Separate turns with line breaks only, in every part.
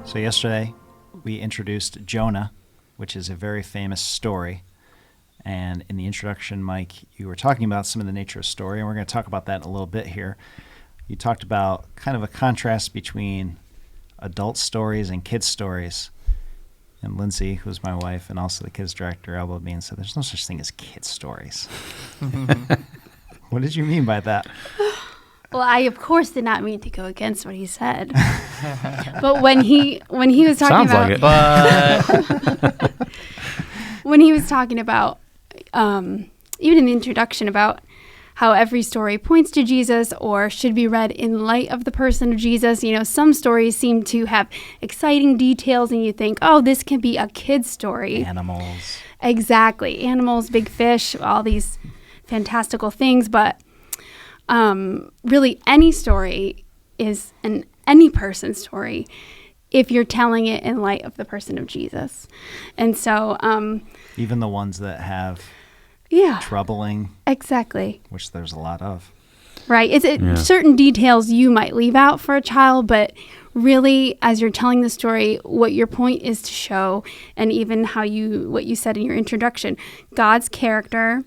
So yesterday we introduced Jonah, which is a very famous story. And in the introduction, Mike, you were talking about some of the nature of story, and we're going to talk about that in a little bit here. You talked about kind of a contrast between adult stories and kids' stories. And Lindsey, who's my wife and also the kids director, elbowed me and said, there's no such thing as kids' stories. What did you mean by that?
Well, I, of course, did not mean to go against what he said. But when he was talking when he was talking about, even in the introduction, about how every story points to Jesus or should be read in light of the person of Jesus. You know, some stories seem to have exciting details and you think, oh, this can be a kid's story.
Animals.
Exactly. Animals, big fish, all these fantastical things. But really any story is any person's story if you're telling it in light of the person of Jesus. And so...
even the ones that have... troubling.
Exactly.
Which there's a lot of.
Right. Certain details you might leave out for a child, but really, as you're telling the story, what your point is to show, and even what you said in your introduction, God's character,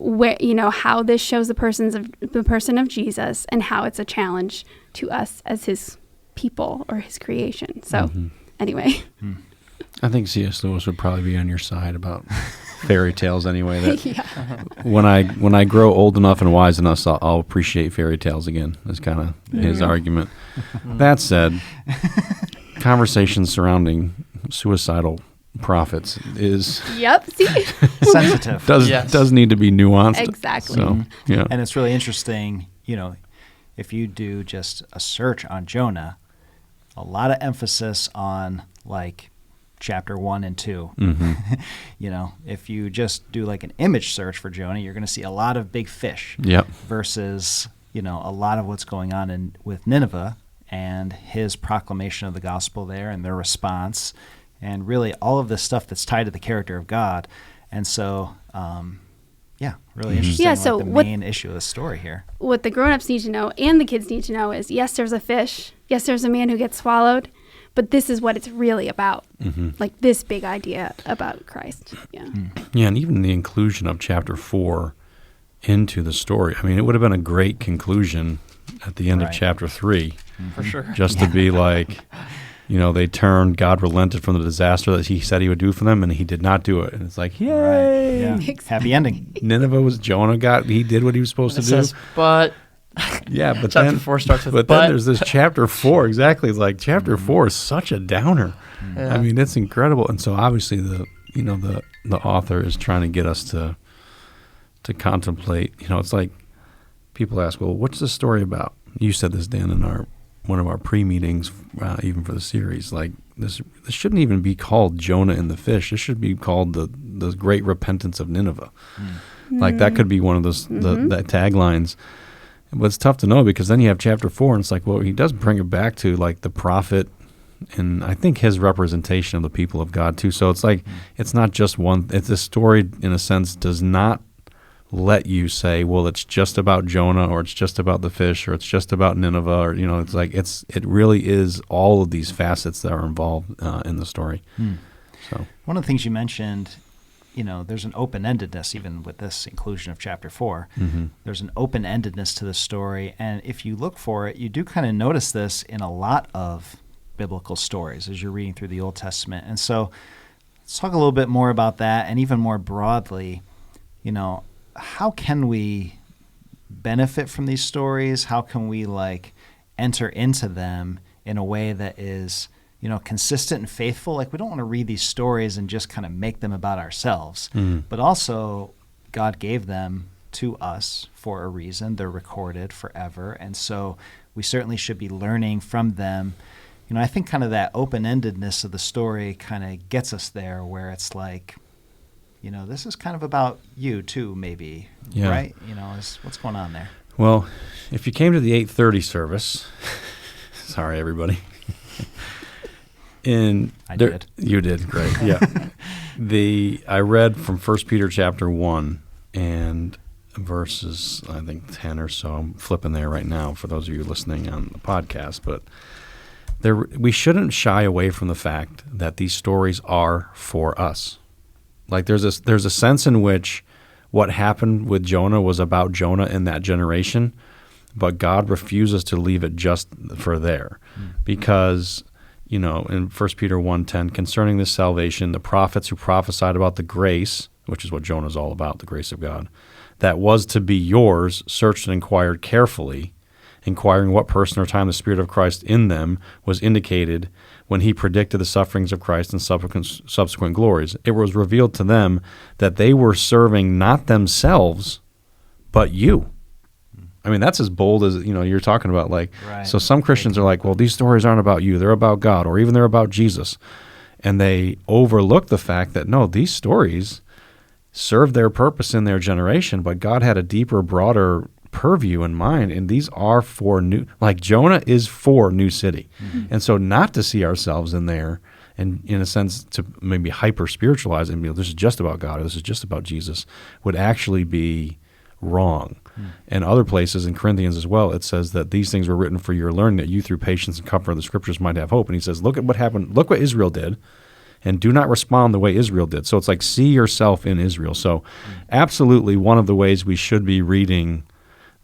how this shows the person of Jesus, and how it's a challenge to us as his people or his creation. So, anyway.
I think C.S. Lewis would probably be on your side about fairy tales anyway. That when I grow old enough and wise enough, I'll appreciate fairy tales again. That's kind of his argument. That said, conversations surrounding suicidal prophets is
sensitive.
Does need to be nuanced.
Exactly.
So, yeah.
And it's really interesting, if you do just a search on Jonah, a lot of emphasis on like chapter 1 and 2. If you just do like an image search for Jonah, you're going to see a lot of big fish versus, a lot of what's going on with Nineveh and his proclamation of the gospel there and their response and really all of this stuff that's tied to the character of God. And so, really interesting.
So
the main issue of the story here.
What the grown-ups need to know and the kids need to know is, yes, there's a fish. Yes, there's a man who gets swallowed. But this is what it's really about, like this big idea about Christ. Yeah,
and even the inclusion of chapter 4 into the story. I mean, it would have been a great conclusion at the end of chapter 3.
For sure.
Just to be like, they turned, God relented from the disaster that he said he would do for them, and he did not do it. And it's like, yay!
Right. Yeah.
Exactly.
Happy ending.
Nineveh was Jonah. He did what he was supposed to do.
But...
Yeah, but
chapter 4 starts with
but then there's this chapter 4. Exactly, it's like chapter 4 is such a downer. Yeah. I mean, it's incredible, and so obviously the author is trying to get us to contemplate. It's like people ask, well, what's the story about? You said this, Dan, in one of our pre-meetings, even for the series. Like this shouldn't even be called Jonah and the fish. This should be called the Great Repentance of Nineveh. Like that could be one of those the taglines. But it's tough to know because then you have chapter 4, and it's like, well, he does bring it back to like the prophet, and I think his representation of the people of God too. So it's like it's not just one. It's this story, in a sense, does not let you say, well, it's just about Jonah, or it's just about the fish, or it's just about Nineveh, or it's like it really is all of these facets that are involved in the story. So
one of the things you mentioned. There's an open-endedness, even with this inclusion of chapter 4. There's an open-endedness to the story, and if you look for it, you do kind of notice this in a lot of biblical stories as you're reading through the Old Testament. And so let's talk a little bit more about that, and even more broadly, how can we benefit from these stories? How can we, enter into them in a way that is... consistent and faithful. Like, we don't want to read these stories and just kind of make them about ourselves. But also, God gave them to us for a reason. They're recorded forever. And so we certainly should be learning from them. I think kind of that open-endedness of the story kind of gets us there where it's like, this is kind of about you too, maybe.
Yeah.
Right? What's going on there?
Well, if you came to the 8:30 service, sorry, everybody.
I did.
You did, great. Yeah. I read from 1 Peter chapter 1 and verses, I think, 10 or so. I'm flipping there right now for those of you listening on the podcast. But we shouldn't shy away from the fact that these stories are for us. Like there's a sense in which what happened with Jonah was about Jonah in that generation, but God refuses to leave it just for there. Because, in 1 Peter 1:10, concerning this salvation, the prophets who prophesied about the grace, which is what Jonah's all about, the grace of God, that was to be yours, searched and inquired carefully, inquiring what person or time the Spirit of Christ in them was indicated when he predicted the sufferings of Christ and subsequent glories. It was revealed to them that they were serving not themselves, but you. I mean, that's as bold as, you're talking about. Like, right. So some Christians are like, well, these stories aren't about you. They're about God, or even they're about Jesus. And they overlook the fact that, no, these stories served their purpose in their generation, but God had a deeper, broader purview in mind, and these are for Jonah is for New City. And so not to see ourselves in there, and in a sense to maybe hyper-spiritualize and be, this is just about God, or this is just about Jesus, would actually be wrong. And other places in Corinthians as well, it says that these things were written for your learning, that you through patience and comfort of the Scriptures might have hope. And he says, look at what happened, look what Israel did, and do not respond the way Israel did. So it's like, see yourself in Israel. So absolutely one of the ways we should be reading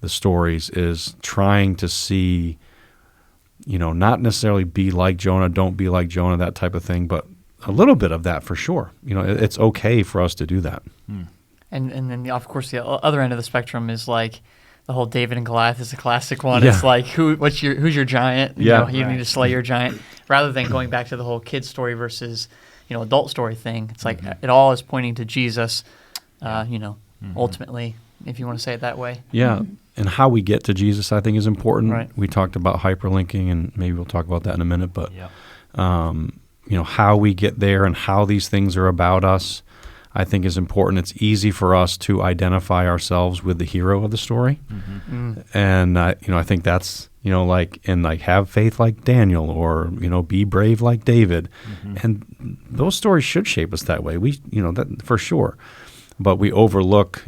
the stories is trying to see, not necessarily be like Jonah, don't be like Jonah, that type of thing, but a little bit of that for sure. It's okay for us to do that.
And then, of course, the other end of the spectrum is like the whole David and Goliath is a classic one. Yeah. It's like, who's your giant? You need to slay your giant. Rather than going back to the whole kid story versus, adult story thing. It's like it all is pointing to Jesus, ultimately, if you want to say it that way.
Yeah. And how we get to Jesus, I think, is important. Right. We talked about hyperlinking, and maybe we'll talk about that in a minute. But, how we get there and how these things are about us, I think is important. It's easy for us to identify ourselves with the hero of the story. And, I think that's, have faith like Daniel, or, be brave like David. And those stories should shape us that way. We, that for sure. But we overlook,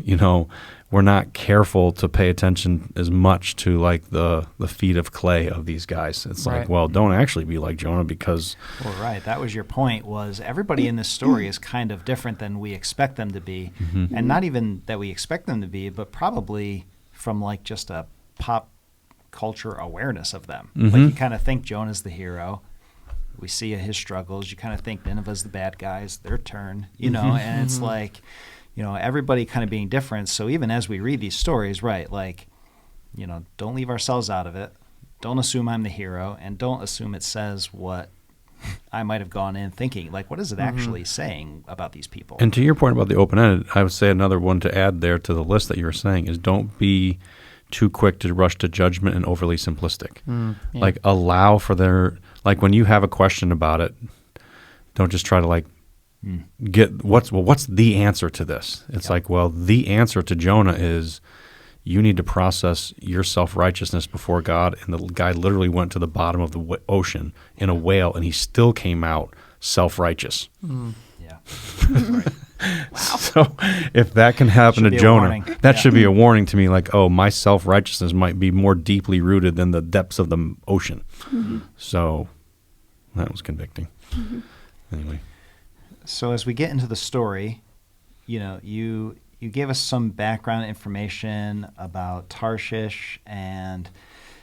we're not careful to pay attention as much to like the feet of clay of these guys. It's right. Like, well, don't actually be like Jonah because...
Well, right. That was your point, was everybody in this story is kind of different than we expect them to be. And not even that we expect them to be, but probably from like just a pop culture awareness of them. Like you kind of think Jonah's the hero. We see his struggles. You kind of think Nineveh's the bad guys, their turn, and it's like... everybody kind of being different. So even as we read these stories, right, like, don't leave ourselves out of it. Don't assume I'm the hero, and don't assume it says what I might have gone in thinking. Like, what is it actually saying about these people?
And to your point about the open-ended, I would say another one to add there to the list that you were saying is don't be too quick to rush to judgment and overly simplistic. Like, allow for like, when you have a question about it, don't just try to, like, get what's the answer to this? It's like, well, the answer to Jonah is you need to process your self-righteousness before God, and the guy literally went to the bottom of the ocean in a whale, and he still came out self-righteous.
Yeah.
Right. Wow. So if that can happen to Jonah, that should be a warning to me, like, oh, my self-righteousness might be more deeply rooted than the depths of the ocean. So that was convicting. Anyway.
So as we get into the story, you gave us some background information about Tarshish and,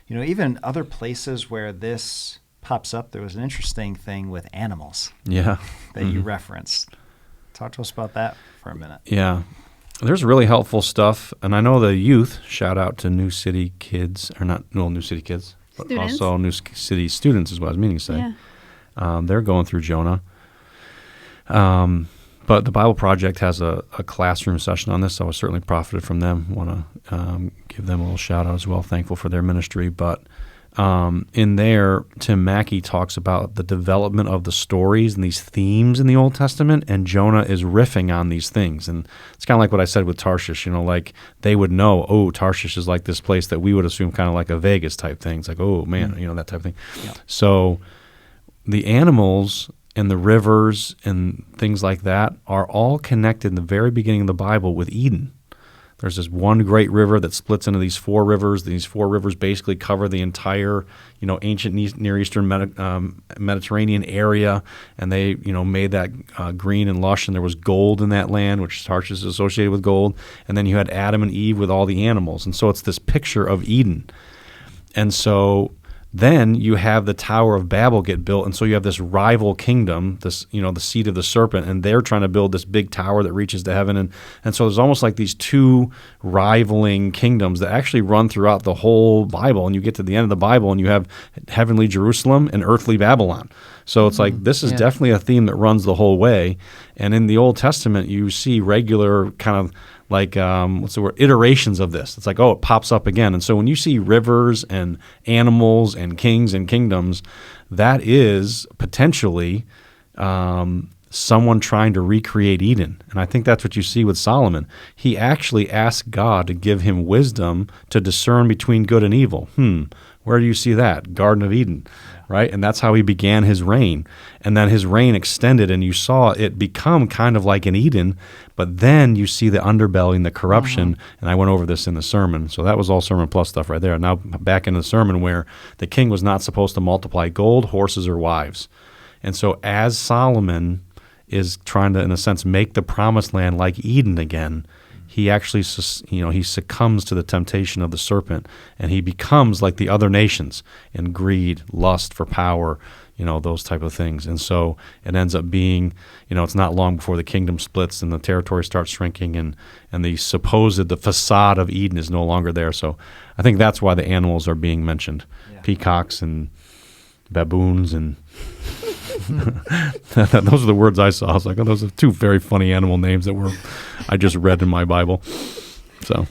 even other places where this pops up. There was an interesting thing with animals that you referenced. Talk to us about that for a minute.
Yeah. There's really helpful stuff. And I know the youth, shout out to New City kids, or not New City kids, but students. Also New City students is what I was meaning to say. Yeah. They're going through Jonah. But the Bible Project has a classroom session on this, so I certainly profited from them. Want to give them a little shout out as well. Thankful for their ministry. But in there, Tim Mackey talks about the development of the stories and these themes in the Old Testament, and Jonah is riffing on these things. And it's kind of like what I said with Tarshish. Like they would know, oh, Tarshish is like this place that we would assume kind of like a Vegas type thing. It's like, oh man, that type of thing. Yeah. So the animals and the rivers and things like that are all connected in the very beginning of the Bible with Eden. There's this one great river that splits into these 4 rivers. These 4 rivers basically cover the entire, ancient Near Eastern Mediterranean area, and they, made that green and lush, and there was gold in that land, which Tarshish is associated with gold. And then you had Adam and Eve with all the animals, and so it's this picture of Eden. And so then you have the Tower of Babel get built, and so you have this rival kingdom, this the seed of the serpent, and they're trying to build this big tower that reaches to heaven, and so there's almost like these 2 rivaling kingdoms that actually run throughout the whole Bible, and you get to the end of the Bible, and you have heavenly Jerusalem and earthly Babylon. So it's like this is definitely a theme that runs the whole way, and in the Old Testament you see regular kind of like iterations of this. It's like, it pops up again. And so when you see rivers and animals and kings and kingdoms, that is potentially someone trying to recreate Eden. And I think that's what you see with Solomon. He actually asked God to give him wisdom to discern between good and evil. Where do you see that? Garden of Eden, right? And that's how he began his reign. And then his reign extended, and you saw it become kind of like an Eden, but then you see the underbelly and the corruption, and I went over this in the sermon. So that was all Sermon Plus stuff right there. Now back into the sermon where the king was not supposed to multiply gold, horses, or wives. And so as Solomon is trying to, in a sense, make the promised land like Eden again, he actually, he succumbs to the temptation of the serpent, and he becomes like the other nations in greed, lust for power, those type of things. And so it ends up being, it's not long before the kingdom splits and the territory starts shrinking, and the facade of Eden is no longer there. So I think that's why the animals are being mentioned, peacocks and baboons and those are the words I saw. I was like, those are 2 very funny animal names that I just read in my Bible. So,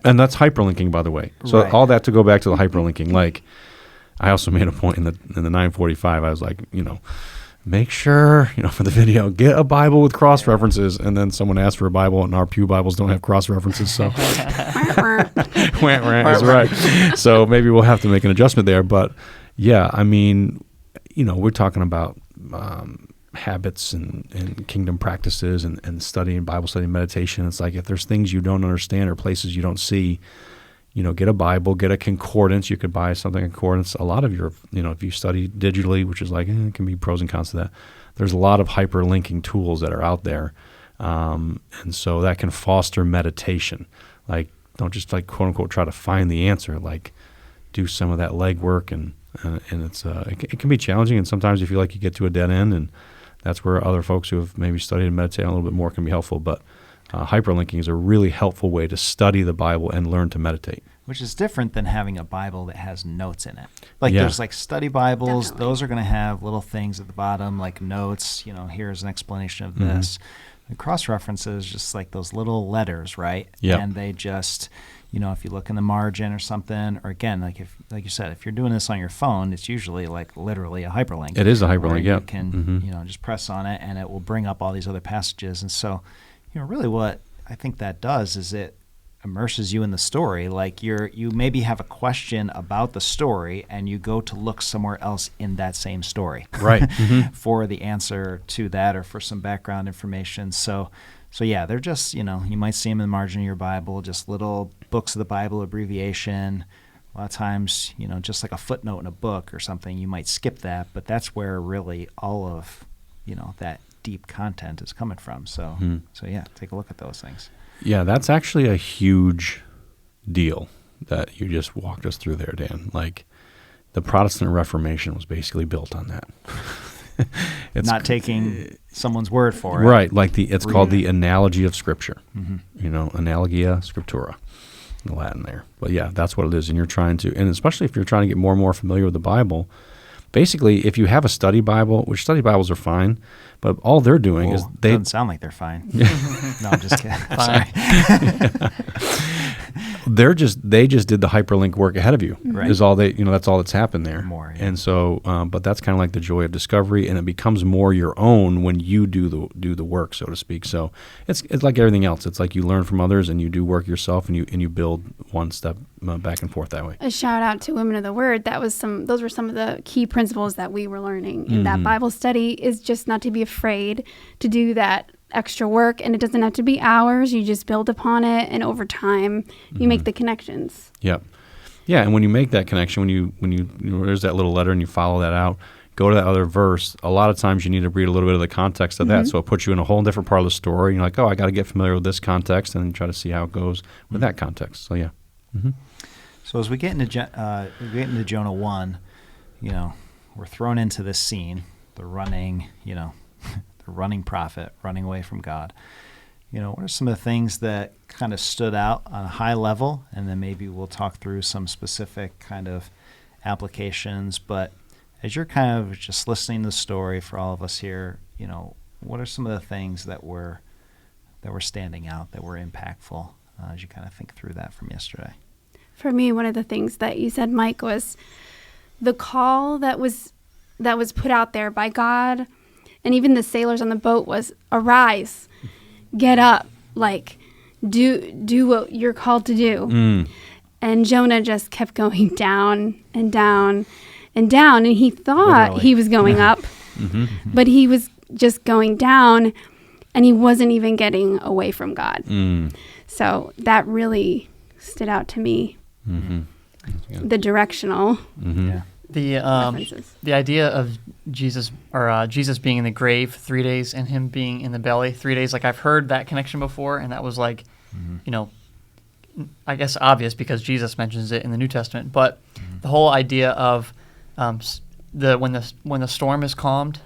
and that's hyperlinking, by the way. So all that to go back to the hyperlinking. Like, I also made a point in the 945. I was like, make sure, for the video, get a Bible with cross references. And then someone asked for a Bible, and our pew Bibles don't have cross references. So, that's right. So maybe we'll have to make an adjustment there. But yeah, I mean, we're talking about habits and kingdom practices and studying, Bible study, meditation. It's like if there's things you don't understand or places you don't see, get a Bible, get a concordance. You could buy something, a concordance. A lot of your, if you study digitally, which is like, it can be pros and cons to that. There's a lot of hyperlinking tools that are out there. And so that can foster meditation. Like, don't just like, quote unquote, try to find the answer. Like, do some of that legwork, and it's it can be challenging, and sometimes you feel like you get to a dead end, and that's where other folks who have maybe studied and meditated a little bit more can be helpful. But hyperlinking is a really helpful way to study the Bible and learn to meditate.
Which is different than having a Bible that has notes in it. Like there's like study Bibles,
Definitely.
Those are going to have little things at the bottom like notes, here's an explanation of this. The cross-references, just like those little letters, right?
Yeah.
And they just, if you look in the margin or something, or again, like you said, if you're doing this on your phone, it's usually like literally a hyperlink.
It is a hyperlink,
You can, just press on it and it will bring up all these other passages. And so, really what I think that does is it immerses you in the story. Like you maybe have a question about the story and you go to look somewhere else in that same story,
right?
For the answer to that or for some background information. So yeah, they're just, you might see them in the margin of your Bible, just little books of the Bible abbreviation. A lot of times, just like a footnote in a book or something, you might skip that, but that's where really all of, that deep content is coming from. So yeah, take a look at those things.
Yeah, that's actually a huge deal that you just walked us through there, Dan. Like, the Protestant Reformation was basically built on that.
It's not taking someone's word for it.
Right, like it's called the analogy of Scripture. Analogia scriptura, in Latin there. But yeah, that's what it is. And you're trying to, and especially if you're trying to get more and more familiar with the Bible, basically, if you have a study Bible, which study Bibles are fine, but all they're doing is they
doesn't sound like they're fine. No, I'm just kidding. Sorry.
They just did the hyperlink work ahead of you.
Right.
Is all they, that's all that's happened there.
More, yeah.
And so, but that's kind of like the joy of discovery, and it becomes more your own when you do the work, so to speak. So it's like everything else. It's like you learn from others and you do work yourself, and you build one step back and forth that way.
A shout out to Women of the Word. Those were some of the key principles that we were learning in that Bible study. Is just not to be afraid to do that extra work, and it doesn't have to be hours. You just build upon it, and over time, you make the connections.
Yep. Yeah, and when you make that connection, when you there's that little letter and you follow that out, go to that other verse, a lot of times you need to read a little bit of the context of that, so it puts you in a whole different part of the story. You're like, oh, I got to get familiar with this context, and then try to see how it goes with that context. So, yeah. Mm-hmm.
So as we get into Jonah 1, we're thrown into this scene, the running prophet, running away from God. What are some of the things that kind of stood out on a high level? And then maybe we'll talk through some specific kind of applications. But as you're kind of just listening to the story for all of us here, what are some of the things that were standing out, that were impactful as you kind of think through that from yesterday?
For me, one of the things that you said, Mike, was the call that was put out there by God, and even the sailors on the boat, was arise, get up, like do what you're called to do. And Jonah just kept going down and down and down, and he thought Literally. He was going up, but he was just going down, and he wasn't even getting away from God. So that really stood out to me. The directional references. The idea of Jesus being in the grave 3 days and him being in the belly 3 days, like I've heard that connection before, and that was like, I guess obvious because Jesus mentions it in the New Testament, but the whole idea of when the storm is calmed,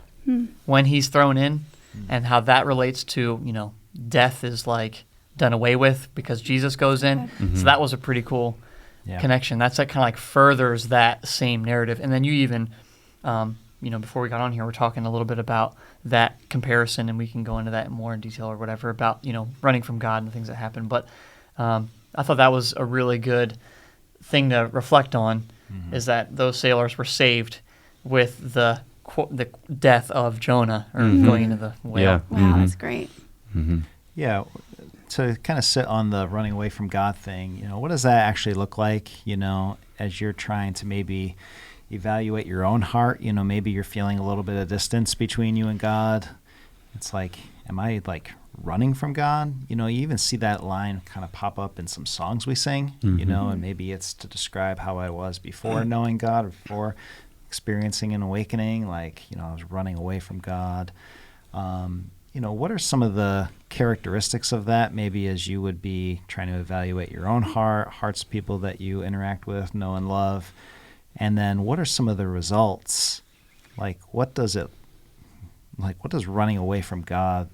when he's thrown in, and how that relates to, death is like done away with because Jesus goes in. So that was a pretty cool connection. That's like kind of like furthers that same narrative. And then you even, before we got on here, we're talking a little bit about that comparison, and we can go into that more in detail or whatever about, running from God and the things that happen. But I thought that was a really good thing to reflect on, is that those sailors were saved with the death of Jonah, or going into the whale. Yeah. Wow, that's great.
Yeah. To kind of sit on the running away from God thing, what does that actually look like, as you're trying to maybe evaluate your own heart? Maybe you're feeling a little bit of distance between you and God. It's like, am I like running from God? You even see that line kind of pop up in some songs we sing, and maybe it's to describe how I was before knowing God, or before experiencing an awakening, like, I was running away from God. What are some of the characteristics of that, maybe as you would be trying to evaluate your own hearts of people that you interact with, know, and love? And then what are some of the results? Like, what does running away from God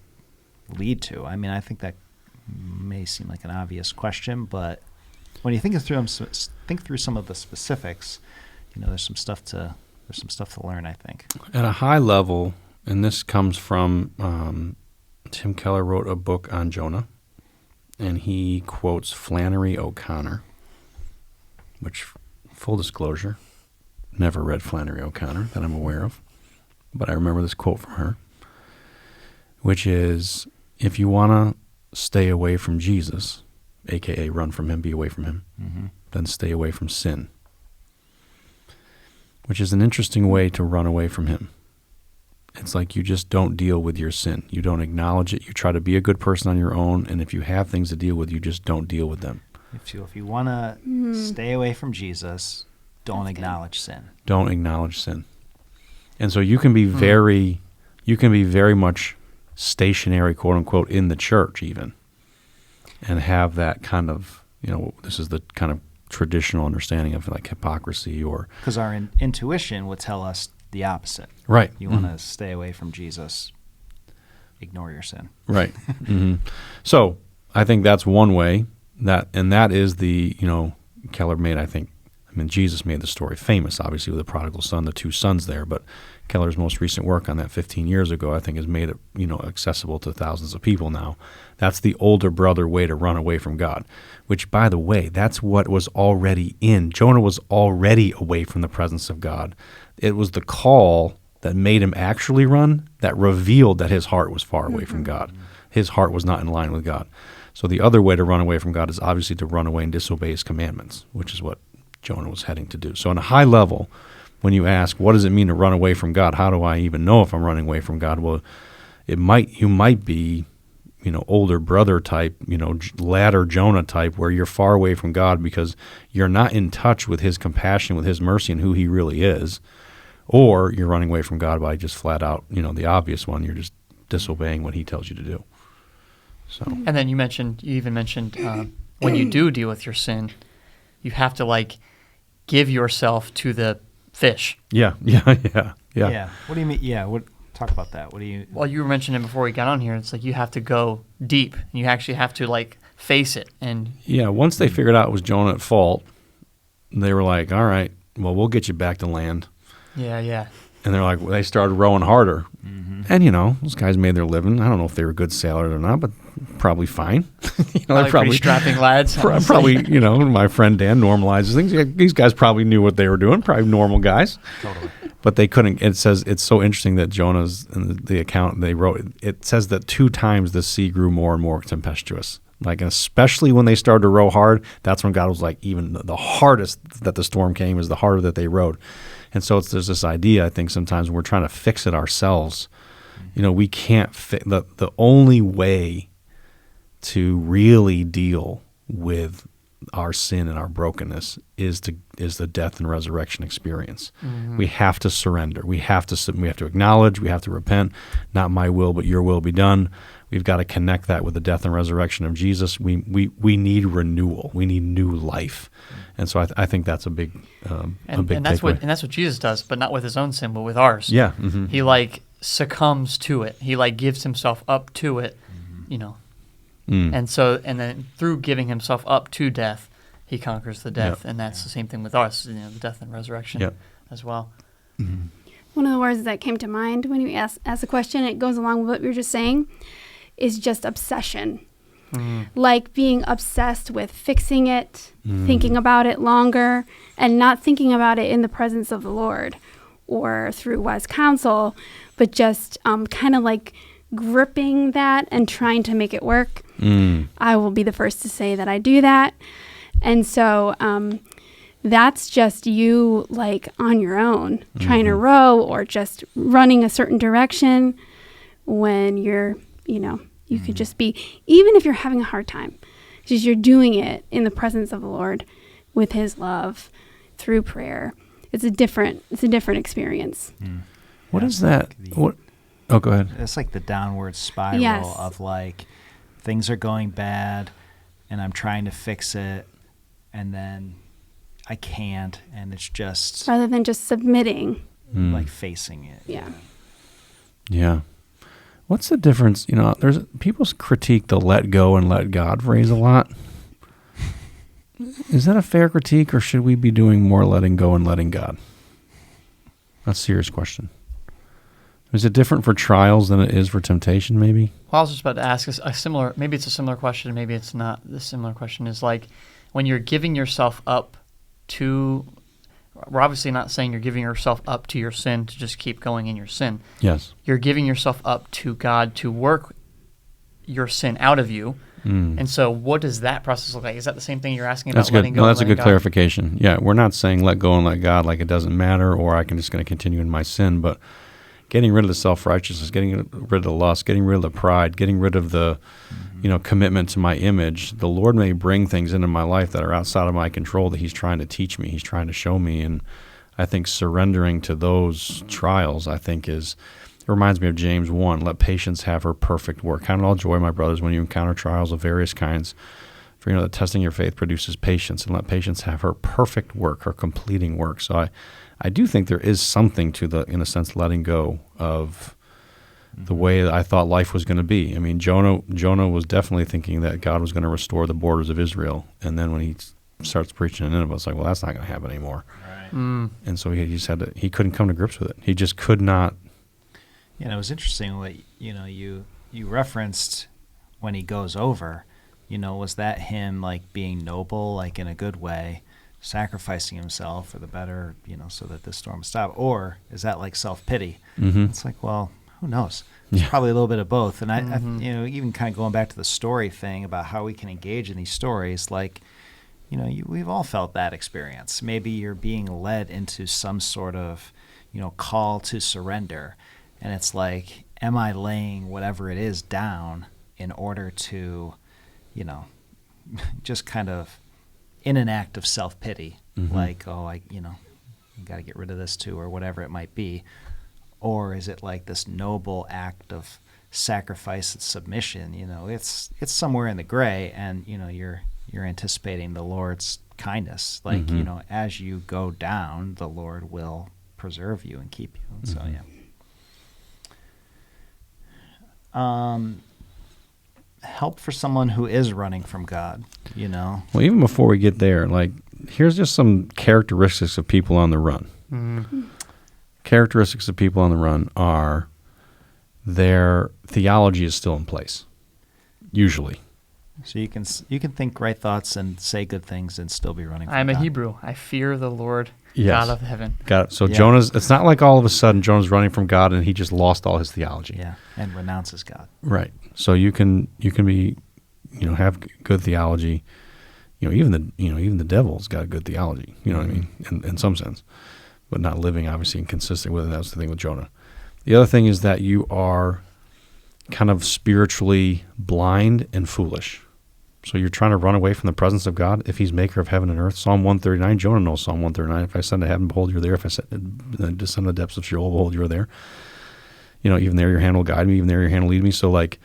lead to? I mean, I think that may seem like an obvious question, but when you think through some of the specifics, there's some stuff to learn, I think.
At a high level, and this comes from Tim Keller wrote a book on Jonah, and he quotes Flannery O'Connor, which, full disclosure, never read Flannery O'Connor that I'm aware of, but I remember this quote from her, which is, if you want to stay away from Jesus, a.k.a. run from him, be away from him, then stay away from sin, which is an interesting way to run away from him. It's like you just don't deal with your sin. You don't acknowledge it. You try to be a good person on your own, and if you have things to deal with, you just don't deal with them.
If you want to stay away from Jesus, don't acknowledge sin.
Don't acknowledge sin. And so you can be very much stationary, quote unquote, in the church even, and have that kind of, this is the kind of traditional understanding of like hypocrisy, or
because our intuition would tell us the opposite.
Right.
You want to stay away from Jesus, ignore your sin.
Right. So I think that's one way, and that is the, Keller Jesus made the story famous, obviously, with the prodigal son, the two sons there, but Keller's most recent work on that 15 years ago, I think, has made it, accessible to thousands of people now. That's the older brother way to run away from God, which, by the way, that's what was already in. Jonah was already away from the presence of God. It was the call that made him actually run that revealed that his heart was far away from God. His heart was not in line with God. So the other way to run away from God is obviously to run away and disobey his commandments, which is what Jonah was heading to do. So on a high level, when you ask, what does it mean to run away from God? How do I even know if I'm running away from God? Well, you might be older brother type, latter Jonah type, where you're far away from God because you're not in touch with his compassion, with his mercy, and who he really is, or you're running away from God by just flat out, the obvious one, you're just disobeying what he tells you to do. So.
And then you even mentioned when you do deal with your sin, you have to give yourself to the fish.
Yeah.
Yeah. What do you mean? Yeah. Talk about that. What do you?
Well, you were mentioning before we got on here. It's you have to go deep. And you actually have to face it. And
once they figured out it was Jonah at fault, they were like, "All right, well, we'll get you back to land."
Yeah.
And they're like, they started rowing harder. Mm-hmm. And those guys made their living. I don't know if they were good sailors or not, but probably fine.
They're probably strapping lads.
Probably, my friend Dan normalizes things. These guys probably knew what they were doing. Probably normal guys. Totally. But they couldn't. It says it's so interesting that Jonah's in the account they wrote. It says that 2 times the sea grew more and more tempestuous. Especially when they started to row hard, that's when God was even the hardest that the storm came is the harder that they rowed. And so there's this idea, I think, sometimes when we're trying to fix it ourselves, we can't the only way to really deal with our sin and our brokenness is the death and resurrection experience. Mm-hmm. We have to surrender. We have to acknowledge. We have to repent. Not my will, but your will be done. We've got to connect that with the death and resurrection of Jesus. We need renewal. We need new life, and so I think that's a big
that's what Jesus does, but not with his own sin, but with ours.
Yeah, mm-hmm.
He succumbs to it. He gives himself up to it, and then through giving himself up to death, he conquers the death, and that's the same thing with us. The death and resurrection as well.
Mm-hmm. One of the words that came to mind when you asked the question, it goes along with what you were just saying, is just obsession. Mm. Being obsessed with fixing it, thinking about it longer, and not thinking about it in the presence of the Lord or through wise counsel, but just kind of gripping that and trying to make it work. Mm. I will be the first to say that I do that. And so that's just you on your own, trying to row or just running a certain direction when you're, you could just be, even if you're having a hard time, just you're doing it in the presence of the Lord with his love through prayer. It's a different experience.
Mm. What is that? Go ahead.
It's the downward spiral of things are going bad and I'm trying to fix it and then I can't, and it's just
rather than just submitting,
facing it.
Yeah. What's the difference? There's people critique the "let go and let God" phrase a lot. Is that a fair critique, or should we be doing more letting go and letting God? That's a serious question. Is it different for trials than it is for temptation? Maybe.
Well, I was just about to ask a similar. Maybe it's a similar question. Maybe it's not. The similar question is when you're giving yourself up to, we're obviously not saying you're giving yourself up to your sin to just keep going in your sin.
Yes.
You're giving yourself up to God to work your sin out of you. Mm. And so what does that process look like? Is that the same thing you're asking about letting go?
No, that's a good clarification. Yeah, we're not saying let go and let God it doesn't matter or I can just going to continue in my sin, but getting rid of the self-righteousness, getting rid of the lust, getting rid of the pride, getting rid of the commitment to my image. The Lord may bring things into my life that are outside of my control that he's trying to teach me, he's trying to show me. And I think surrendering to those trials, it reminds me of James 1, let patience have her perfect work. Count it all joy, my brothers, when you encounter trials of various kinds. For that testing your faith produces patience, and let patience have her perfect work, her completing work. So I do think there is something to the, in a sense, letting go of the way that I thought life was going to be. I mean, Jonah was definitely thinking that God was going to restore the borders of Israel, and then when he starts preaching in Nineveh, it's well, that's not going to happen anymore. Right. Mm. And so he couldn't come to grips with it. He just could not.
Yeah, it was interesting what you referenced when he goes over. Was that him being noble, in a good way, sacrificing himself for the better, so that this storm would stop? Or is that self-pity? Mm-hmm. It's well, who knows? It's probably a little bit of both. And I even kind of going back to the story thing about how we can engage in these stories, we've all felt that experience. Maybe you're being led into some sort of, call to surrender. And it's am I laying whatever it is down in order to, just kind of in an act of self-pity, like, you got to get rid of this too, or whatever it might be? Or is it like this noble act of sacrifice and submission? It's somewhere in the gray, and you're anticipating the Lord's kindness. Like, as you go down, the Lord will preserve you and keep you. And so, help for someone who is running from God, Well,
even before we get there, like, here's just some characteristics of people on the run. Characteristics of people on the run are their theology is still in place, usually.
So you can think right thoughts and say good things and still be running from
I'm
God.
a Hebrew. I fear the Lord,
Yes.
God of heaven.
Got it. So Jonah's, it's not like all of a sudden Jonah's running from God and he just lost all his theology.
Yeah, and renounces God.
Right. So you can be, have good theology. Even the devil's got good theology. You know what I mean? In some sense, but not living obviously inconsistent with it. That's the thing with Jonah. The other thing is that you are kind of spiritually blind and foolish. So you're trying to run away from the presence of God if he's maker of heaven and earth. Psalm 139, Jonah knows Psalm 139. If I ascend to heaven, behold, you're there. If I descend to the depths of Sheol, behold, you're there. Even there your hand will guide me. Even there your hand will lead me. So like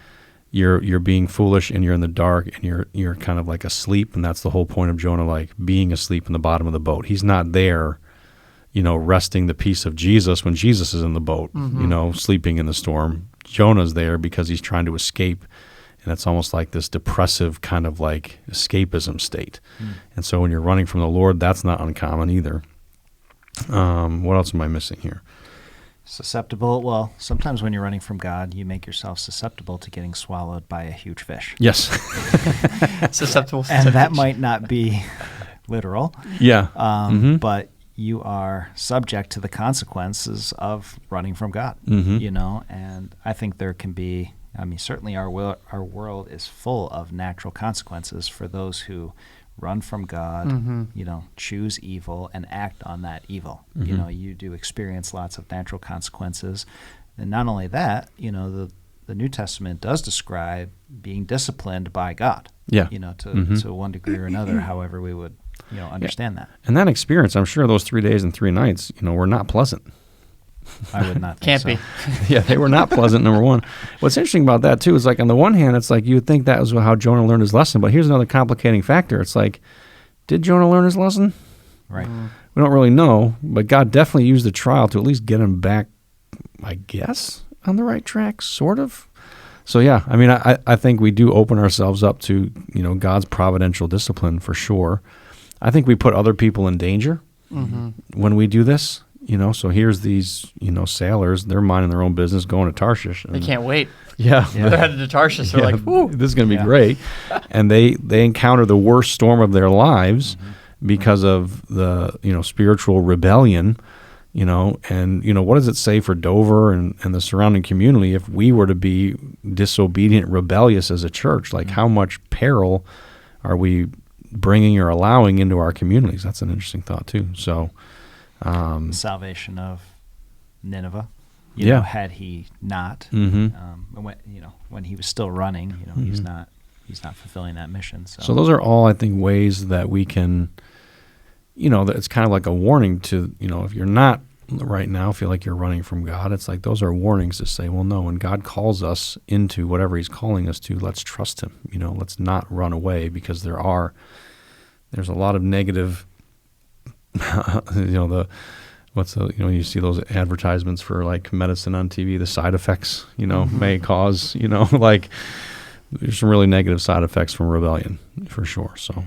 you're being foolish and you're in the dark and you're kind of like asleep. And that's the whole point of Jonah, like being asleep in the bottom of the boat. He's not there, resting the peace of Jesus when Jesus is in the boat, sleeping in the storm. Jonah's there because he's trying to escape. And it's almost like this depressive kind of like escapism state. And so when you're running from the Lord, that's not uncommon either. What else am I missing here?
Susceptible. Well, sometimes when you're running from God, you make yourself susceptible to getting swallowed by a huge fish.
Yes.
Susceptible.
And that might not be literal.
Yeah.
But you are subject to the consequences of running from God, and I think there can be, certainly our world is full of natural consequences for those who run from God, choose evil and act on that evil. You do experience lots of natural consequences. And not only that, the New Testament does describe being disciplined by God, to one degree or another, however we would understand that.
And that experience, I'm sure those 3 days and 3 nights, were not pleasant.
I would not think
Can't
so.
be.
Yeah, they were not pleasant, number one. What's interesting about that, too, is like on the one hand, it's like you would think that was how Jonah learned his lesson, but here's another complicating factor. It's like, did Jonah learn his lesson?
Right.
We don't really know, but God definitely used the trial to at least get him back, I guess, on the right track, sort of. So, yeah, I think we do open ourselves up to, God's providential discipline for sure. I think we put other people in danger when we do this, so here's these, sailors, they're minding their own business, going to Tarshish.
They can't wait.
Yeah.
They're headed to Tarshish. They're like, whoo.
This is going to be great. And they encounter the worst storm of their lives because of the, spiritual rebellion, and, what does it say for Dover and the surrounding community if we were to be disobedient, rebellious as a church? Like how much peril are we bringing or allowing into our communities? That's an interesting thought too. So,
the salvation of Nineveh, had he not, when he was still running, he's not fulfilling that mission.
So those are all, I think, ways that we can, that it's kind of like a warning to, if you're not right now feel like you're running from God, it's like those are warnings to say, well, no, when God calls us into whatever he's calling us to, let's trust him. Let's not run away, because there's a lot of negative, you see those advertisements for like medicine on TV, the side effects, may cause, like there's some really negative side effects from rebellion for sure. So.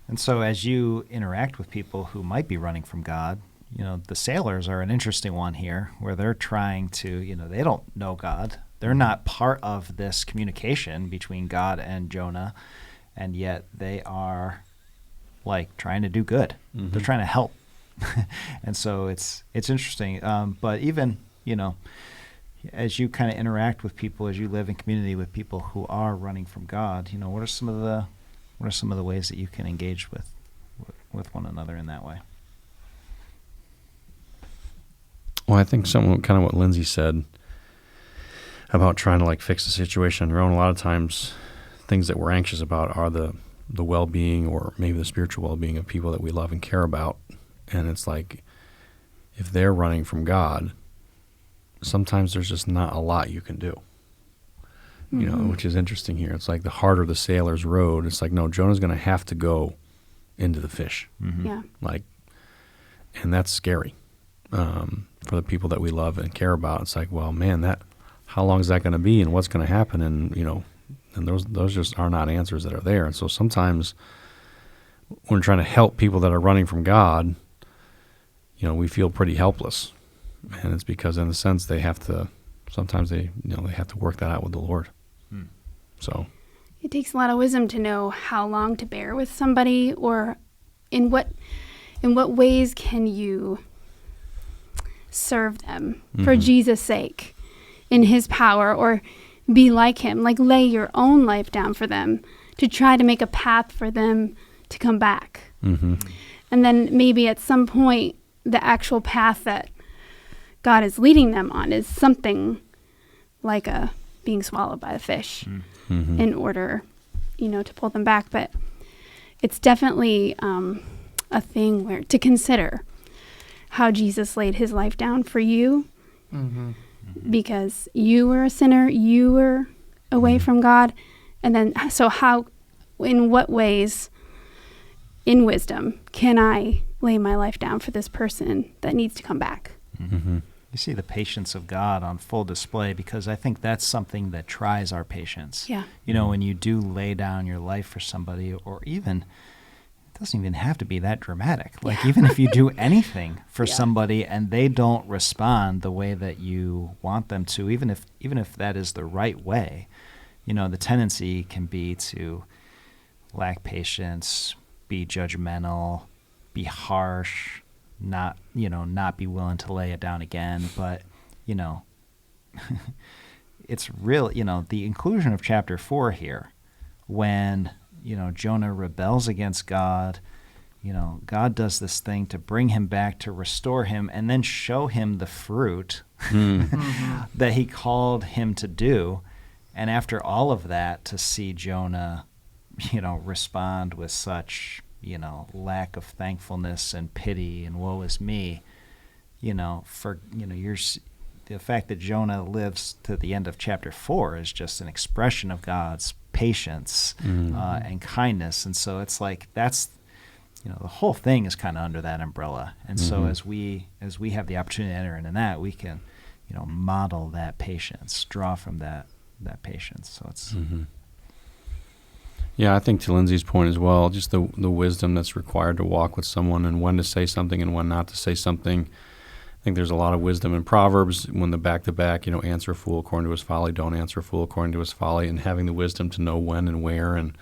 And so as you interact with people who might be running from God, the sailors are an interesting one here, where they're trying to, they don't know God. They're not part of this communication between God and Jonah, and yet they are like trying to do good. They're trying to help. And so it's interesting. But even, as you kind of interact with people, as you live in community with people who are running from God, what are some of the ways that you can engage with one another in that way?
Well, I think kind of what Lindsey said. about trying to like fix the situation on your own. A lot of times things that we're anxious about are the well-being or maybe the spiritual well-being of people that we love and care about. And it's like, if they're running from God, sometimes there's just not a lot you can do. You know, which is interesting here. It's like the harder the sailor's rowed. It's like, no, Jonah's going to have to go into the fish.
Yeah.
Like, and that's scary for the people that we love and care about. It's like, well, man, how long is that going to be, and what's going to happen? And, you know, and those just are not answers that are there. And so sometimes when we're trying to help people that are running from God, you know, we feel pretty helpless. And it's because in a sense sometimes they have to work that out with the Lord. So
it takes a lot of wisdom to know how long to bear with somebody, or in what ways can you serve them for Jesus' sake, in his power, or be like him, like lay your own life down for them to try to make a path for them to come back. And then maybe at some point the actual path that God is leading them on is something like being swallowed by a fish in order, you know, to pull them back. But it's definitely a thing where to consider how Jesus laid his life down for you, because you were a sinner, you were away from God. And then, so in what ways, in wisdom, can I lay my life down for this person that needs to come back?
You see the patience of God on full display, because I think that's something that tries our patience.
Yeah.
You know, when you do lay down your life for somebody, or even, it doesn't even have to be that dramatic. Like, even if you do anything for somebody and they don't respond the way that you want them to, even if that is the right way, you know, the tendency can be to lack patience, be judgmental, be harsh, not be willing to lay it down again. But, you know, it's real, you know, the inclusion of chapter 4 here, when, you know, Jonah rebels against God, you know, God does this thing to bring him back, to restore him, and then show him the fruit that he called him to do. And after all of that, to see Jonah, you know, respond with such, you know, lack of thankfulness and pity and woe is me, you know, the fact that Jonah lives to the end of chapter 4 is just an expression of God's patience and kindness. And so it's like, that's, you know, the whole thing is kind of under that umbrella. And so as we have the opportunity to enter into that, we can, you know, model that patience, draw from that patience. So it's
Yeah, I think to Lindsey's point as well, just the wisdom that's required to walk with someone, and when to say something and when not to say something. I think there's a lot of wisdom in Proverbs when the back-to-back, you know, answer a fool according to his folly, don't answer a fool according to his folly, and having the wisdom to know when and where, and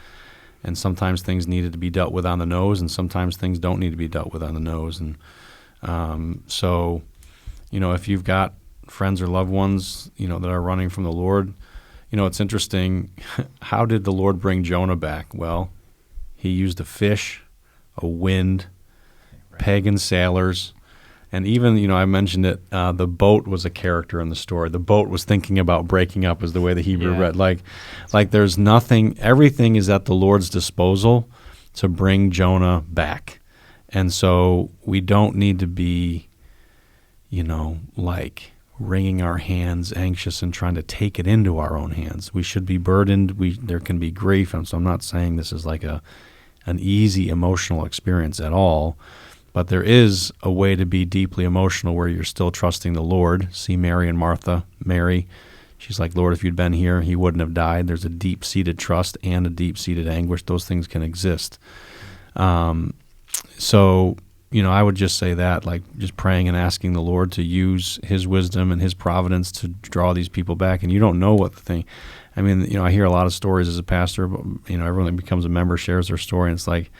sometimes things needed to be dealt with on the nose, and sometimes things don't need to be dealt with on the nose. And so, you know, if you've got friends or loved ones, you know, that are running from the Lord, you know, it's interesting. How did the Lord bring Jonah back? Well, he used a fish, a wind, pagan sailors, and even, you know, I mentioned it, the boat was a character in the story. The boat was thinking about breaking up, is the way the Hebrew read. Like there's nothing, everything is at the Lord's disposal to bring Jonah back. And so we don't need to be, you know, like wringing our hands, anxious, and trying to take it into our own hands. We should be burdened. There can be grief, and so I'm not saying this is like an easy emotional experience at all, but there is a way to be deeply emotional where you're still trusting the Lord. See Mary and Martha. Mary, she's like, Lord, if you'd been here, he wouldn't have died. There's a deep-seated trust and a deep-seated anguish. Those things can exist. So, you know, I would just say that, like, just praying and asking the Lord to use his wisdom and his providence to draw these people back. And you don't know what the thing, I mean, you know, I hear a lot of stories as a pastor, but, you know, everyone that becomes a member shares their story, and it's like,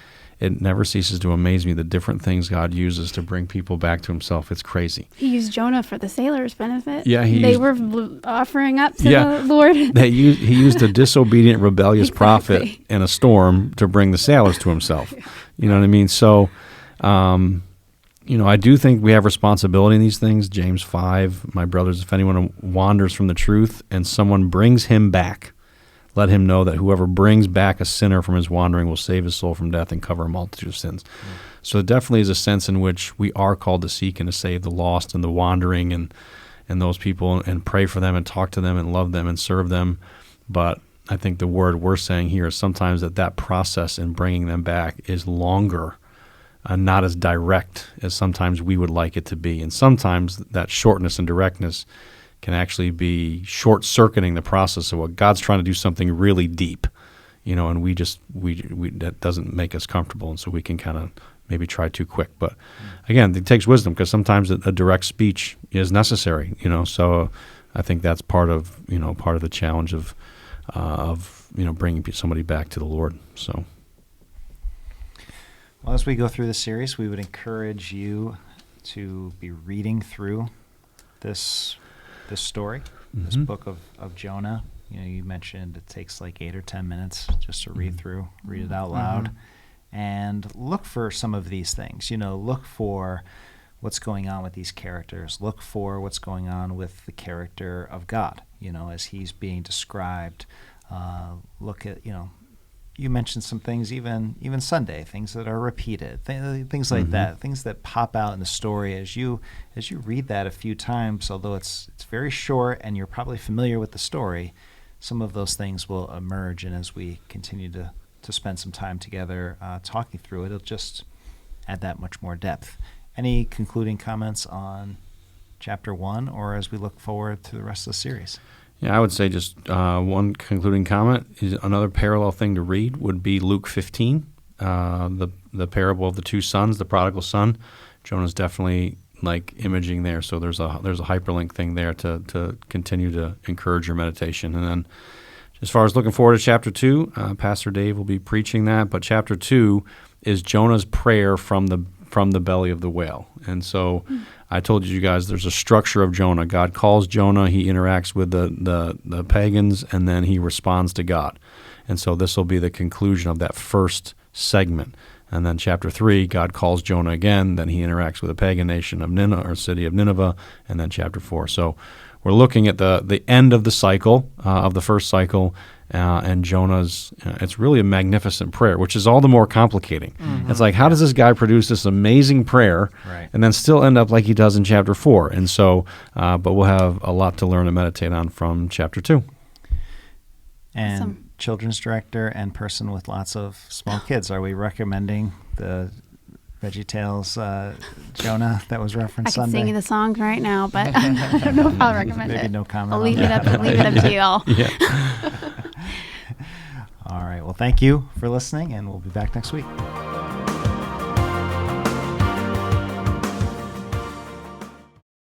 it never ceases to amaze me the different things God uses to bring people back to himself. It's crazy.
He used Jonah for the sailors' benefit.
Yeah,
they were offering up to the Lord.
He used a disobedient, rebellious prophet in a storm to bring the sailors to himself. You know what I mean? So, I do think we have responsibility in these things. James 5, my brothers, if anyone wanders from the truth and someone brings him back, let him know that whoever brings back a sinner from his wandering will save his soul from death and cover a multitude of sins. So it definitely is a sense in which we are called to seek and to save the lost and the wandering and those people and pray for them and talk to them and love them and serve them. But I think the word we're saying here is sometimes that process in bringing them back is longer, not as direct as sometimes we would like it to be. And sometimes that shortness and directness can actually be short-circuiting the process of what God's trying to do something really deep, and we that doesn't make us comfortable, and so we can kind of maybe try too quick. But again, it takes wisdom, because sometimes a direct speech is necessary, so I think that's part of the challenge of bringing somebody back to the Lord. So,
well, as we go through the series, we would encourage you to be reading through this story, this book of Jonah. You mentioned it takes like 8 or 10 minutes just to read it out loud, and look for some of these things. Look for what's going on with these characters. Look for what's going on with the character of God, as he's being described. Look at, you mentioned some things, even Sunday, things that are repeated, things like that, things that pop out in the story as you read that a few times. Although it's very short and you're probably familiar with the story, some of those things will emerge, and as we continue to spend some time together talking through it, it'll just add that much more depth. Any concluding comments on chapter 1, or as we look forward to the rest of the series?
Yeah, I would say just one concluding comment is another parallel thing to read would be Luke 15, the parable of the two sons, the prodigal son. Jonah's definitely like imaging there, so there's a hyperlink thing there to continue to encourage your meditation. And then as far as looking forward to chapter 2, Pastor Dave will be preaching that, but chapter 2 is Jonah's prayer from the belly of the whale. And so I told you guys there's a structure of Jonah. God calls Jonah, he interacts with the pagans, and then he responds to God. And so this will be the conclusion of that first segment. And then chapter 3, God calls Jonah again, then he interacts with the pagan nation of Nineveh, or city of Nineveh, and then chapter 4. So we're looking at the end of the cycle, of the first cycle, and Jonah's, it's really a magnificent prayer, which is all the more complicating. It's like, how does this guy produce this amazing prayer and then still end up like he does in chapter 4? And so, but we'll have a lot to learn and meditate on from chapter 2.
And
Awesome.
Children's director and person with lots of small kids, are we recommending the VeggieTales Jonah that was referenced
I can
Sunday?
sing you the songs right now, but I don't know if I'll recommend it.
Maybe no comment.
I'll
on
leave
that.
leave it up to you all.
Yeah.
All right. Well, thank you for listening, and we'll be back next week.